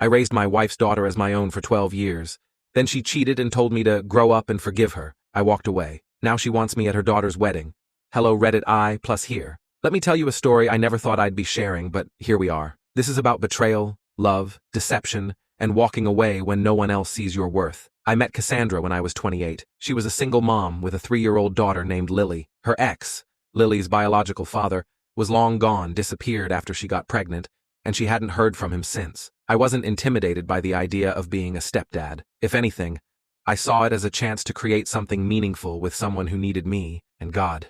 I raised my wife's daughter as my own for 12 years. Then she cheated and told me to grow up and forgive her. I walked away. Now she wants me at her daughter's wedding. Hello Reddit I plus here. Let me tell you a story I never thought I'd be sharing, but here we are. This is about betrayal, love, deception, and walking away when no one else sees your worth. I met Cassandra when I was 28. She was a single mom with a 3-year-old daughter named Lily. Her ex, Lily's biological father, was long gone, disappeared after she got pregnant, and she hadn't heard from him since. I wasn't intimidated by the idea of being a stepdad. If anything, I saw it as a chance to create something meaningful with someone who needed me, and God,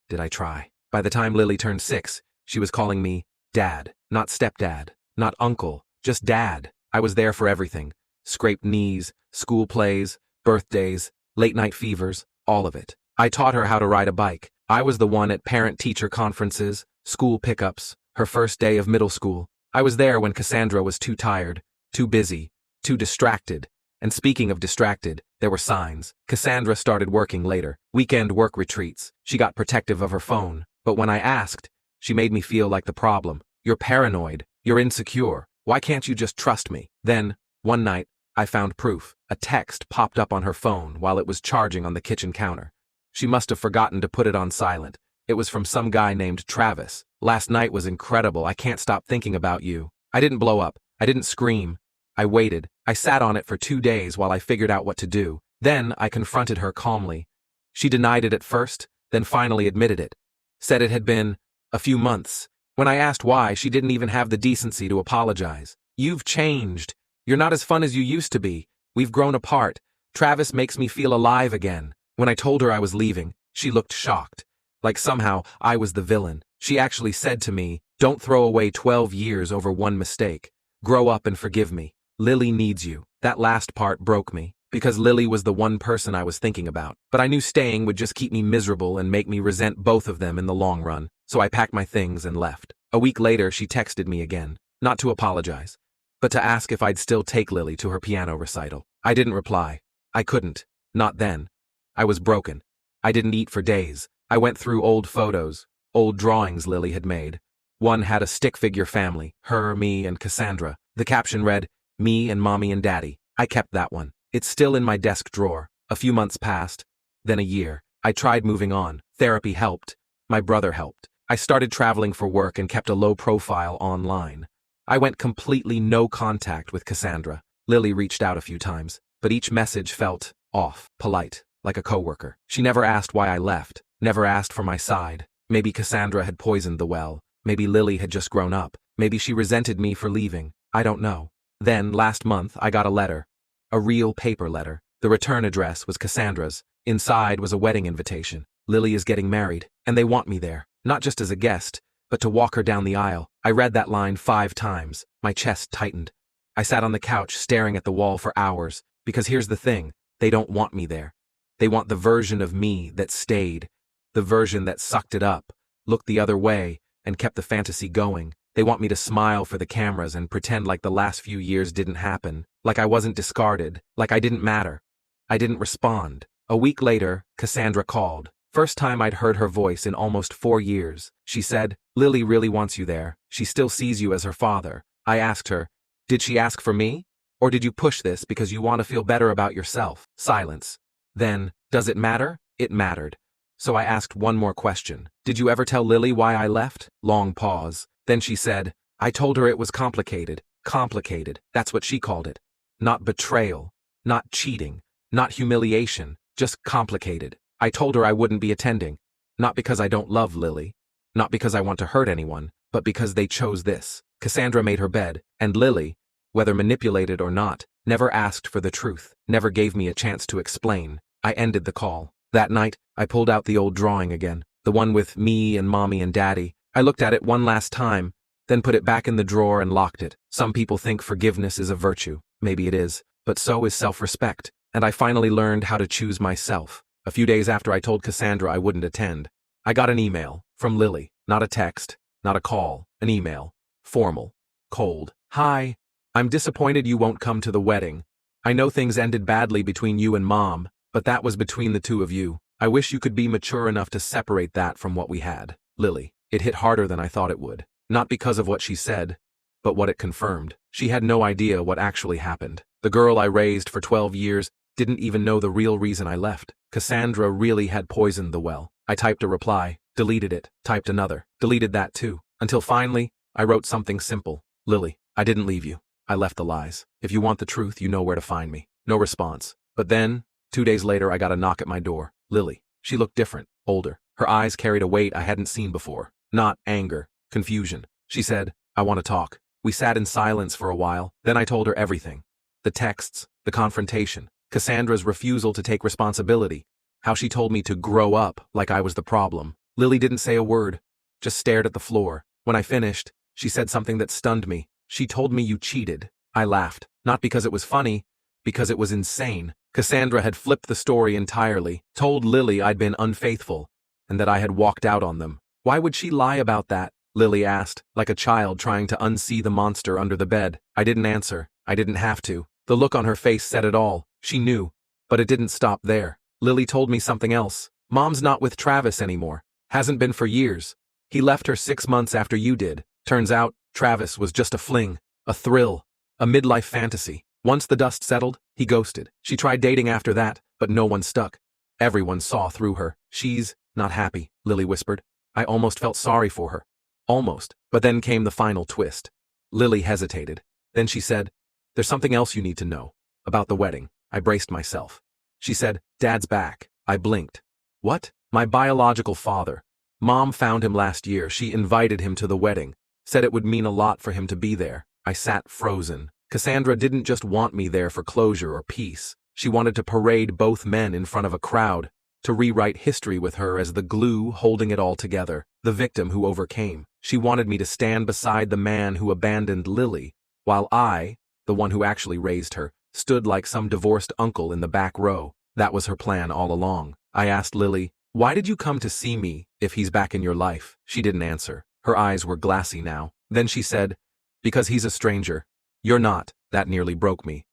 did I try. By the time Lily turned 6, she was calling me Dad, not stepdad, not uncle, just Dad. I was there for everything. Scraped knees, school plays, birthdays, late-night fevers, all of it. I taught her how to ride a bike. I was the one at parent-teacher conferences, school pickups, her first day of middle school. I was there when Cassandra was too tired, too busy, too distracted. And speaking of distracted, there were signs. Cassandra started working later, weekend work retreats. She got protective of her phone. But when I asked, she made me feel like the problem. You're paranoid. You're insecure. Why can't you just trust me? Then, one night, I found proof. A text popped up on her phone while it was charging on the kitchen counter. She must have forgotten to put it on silent. It was from some guy named Travis. Last night was incredible. I can't stop thinking about you. I didn't blow up. I didn't scream. I waited. I sat on it for 2 days while I figured out what to do. Then I confronted her calmly. She denied it at first, then finally admitted it. Said it had been a few months. When I asked why, she didn't even have the decency to apologize. You've changed. You're not as fun as you used to be. We've grown apart. Travis makes me feel alive again. When I told her I was leaving, she looked shocked. Like somehow I was the villain. She actually said to me, "Don't throw away 12 years over one mistake. Grow up and forgive me. Lily needs you." That last part broke me, because Lily was the one person I was thinking about. But I knew staying would just keep me miserable and make me resent both of them in the long run, so I packed my things and left. A week later, she texted me again, not to apologize, but to ask if I'd still take Lily to her piano recital. I didn't reply. I couldn't. Not then. I was broken. I didn't eat for days. I went through old photos, old drawings Lily had made. One had a stick-figure family, her, me, and Cassandra. The caption read, "Me and Mommy and Daddy." I kept that one. It's still in my desk drawer. A few months passed, then a year. I tried moving on. Therapy helped. My brother helped. I started traveling for work and kept a low profile online. I went completely no contact with Cassandra. Lily reached out a few times, but each message felt off, polite, like a coworker. She never asked why I left, never asked for my side. Maybe Cassandra had poisoned the well. Maybe Lily had just grown up. Maybe she resented me for leaving. I don't know. Then, last month, I got a letter. A real paper letter. The return address was Cassandra's. Inside was a wedding invitation. Lily is getting married, and they want me there. Not just as a guest, but to walk her down the aisle. I read that line 5 times. My chest tightened. I sat on the couch staring at the wall for hours, because here's the thing, they don't want me there. They want the version of me that stayed, the version that sucked it up, looked the other way, and kept the fantasy going. They want me to smile for the cameras and pretend like the last few years didn't happen, like I wasn't discarded, like I didn't matter. I didn't respond. A week later, Cassandra called. First time I'd heard her voice in almost 4 years. She said, "Lily really wants you there. She still sees you as her father." I asked her, "Did she ask for me? Or did you push this because you want to feel better about yourself?" Silence. Then, "Does it matter?" It mattered. So I asked one more question. "Did you ever tell Lily why I left?" Long pause. Then she said, "I told her it was complicated." Complicated. That's what she called it. Not betrayal. Not cheating. Not humiliation. Just complicated. I told her I wouldn't be attending. Not because I don't love Lily. Not because I want to hurt anyone. But because they chose this. Cassandra made her bed, and Lily, whether manipulated or not, never asked for the truth. Never gave me a chance to explain. I ended the call. That night, I pulled out the old drawing again. The one with me and Mommy and Daddy. I looked at it one last time, then put it back in the drawer and locked it. Some people think forgiveness is a virtue. Maybe it is, but so is self-respect. And I finally learned how to choose myself. A few days after I told Cassandra I wouldn't attend, I got an email from Lily. Not a text, not a call, an email. Formal. Cold. "Hi. I'm disappointed you won't come to the wedding. I know things ended badly between you and Mom, but that was between the two of you. I wish you could be mature enough to separate that from what we had. Lily." It hit harder than I thought it would. Not because of what she said, but what it confirmed. She had no idea what actually happened. The girl I raised for 12 years didn't even know the real reason I left. Cassandra really had poisoned the well. I typed a reply, deleted it, typed another, deleted that too, until finally, I wrote something simple. Lily, I didn't leave you. I left the lies. If you want the truth, you know where to find me. No response. But then, 2 days later, I got a knock at my door. Lily. She looked different, older. Her eyes carried a weight I hadn't seen before. Not anger, confusion. She said, I want to talk. We sat in silence for a while, then I told her everything. The texts, the confrontation, Cassandra's refusal to take responsibility, how she told me to grow up like I was the problem. Lily didn't say a word, just stared at the floor. When I finished, she said something that stunned me. She told me you cheated. I laughed, not because it was funny, because it was insane. Cassandra had flipped the story entirely, told Lily I'd been unfaithful, and that I had walked out on them. Why would she lie about that? Lily asked, like a child trying to unsee the monster under the bed. I didn't answer. I didn't have to. The look on her face said it all. She knew, but it didn't stop there. Lily told me something else. Mom's not with Travis anymore. Hasn't been for years. He left her 6 months after you did. Turns out, Travis was just a fling, a thrill, a midlife fantasy. Once the dust settled, he ghosted. She tried dating after that, but no one stuck. Everyone saw through her. She's not happy, Lily whispered. I almost felt sorry for her. Almost. But then came the final twist. Lily hesitated. Then she said, there's something else you need to know. About the wedding. I braced myself. She said, Dad's back. I blinked. What? My biological father. Mom found him last year. She invited him to the wedding. Said it would mean a lot for him to be there. I sat frozen. Cassandra didn't just want me there for closure or peace. She wanted to parade both men in front of a crowd, to rewrite history with her as the glue holding it all together, the victim who overcame. She wanted me to stand beside the man who abandoned Lily, while I, the one who actually raised her, stood like some divorced uncle in the back row. That was her plan all along. I asked Lily, why did you come to see me if he's back in your life? She didn't answer. Her eyes were glassy now. Then she said, because he's a stranger. You're not. That nearly broke me.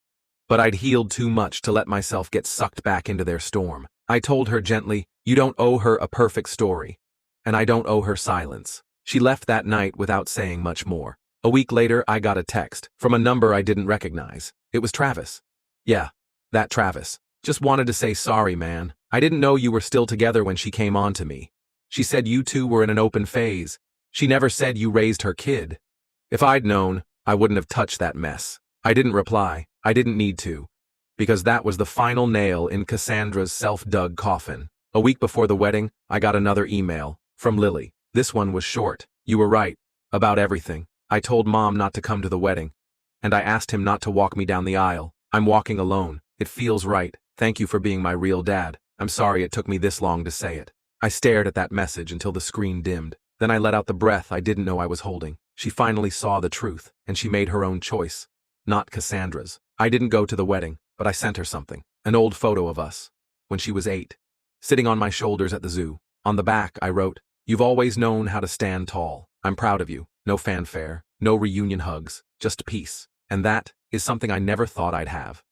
But I'd healed too much to let myself get sucked back into their storm. I told her gently, you don't owe her a perfect story. And I don't owe her silence. She left that night without saying much more. A week later, I got a text from a number I didn't recognize. It was Travis. Yeah, that Travis. Just wanted to say sorry, man. I didn't know you were still together when she came on to me. She said you two were in an open phase. She never said you raised her kid. If I'd known, I wouldn't have touched that mess. I didn't reply. I didn't need to. Because that was the final nail in Cassandra's self-dug coffin. A week before the wedding, I got another email from Lily. This one was short. You were right. About everything. I told Mom not to come to the wedding. And I asked him not to walk me down the aisle. I'm walking alone. It feels right. Thank you for being my real dad. I'm sorry it took me this long to say it. I stared at that message until the screen dimmed. Then I let out the breath I didn't know I was holding. She finally saw the truth, and she made her own choice. Not Cassandra's. I didn't go to the wedding, but I sent her something. An old photo of us. When she was 8. Sitting on my shoulders at the zoo. On the back, I wrote, you've always known how to stand tall. I'm proud of you. No fanfare, no reunion hugs, just peace. And that is something I never thought I'd have.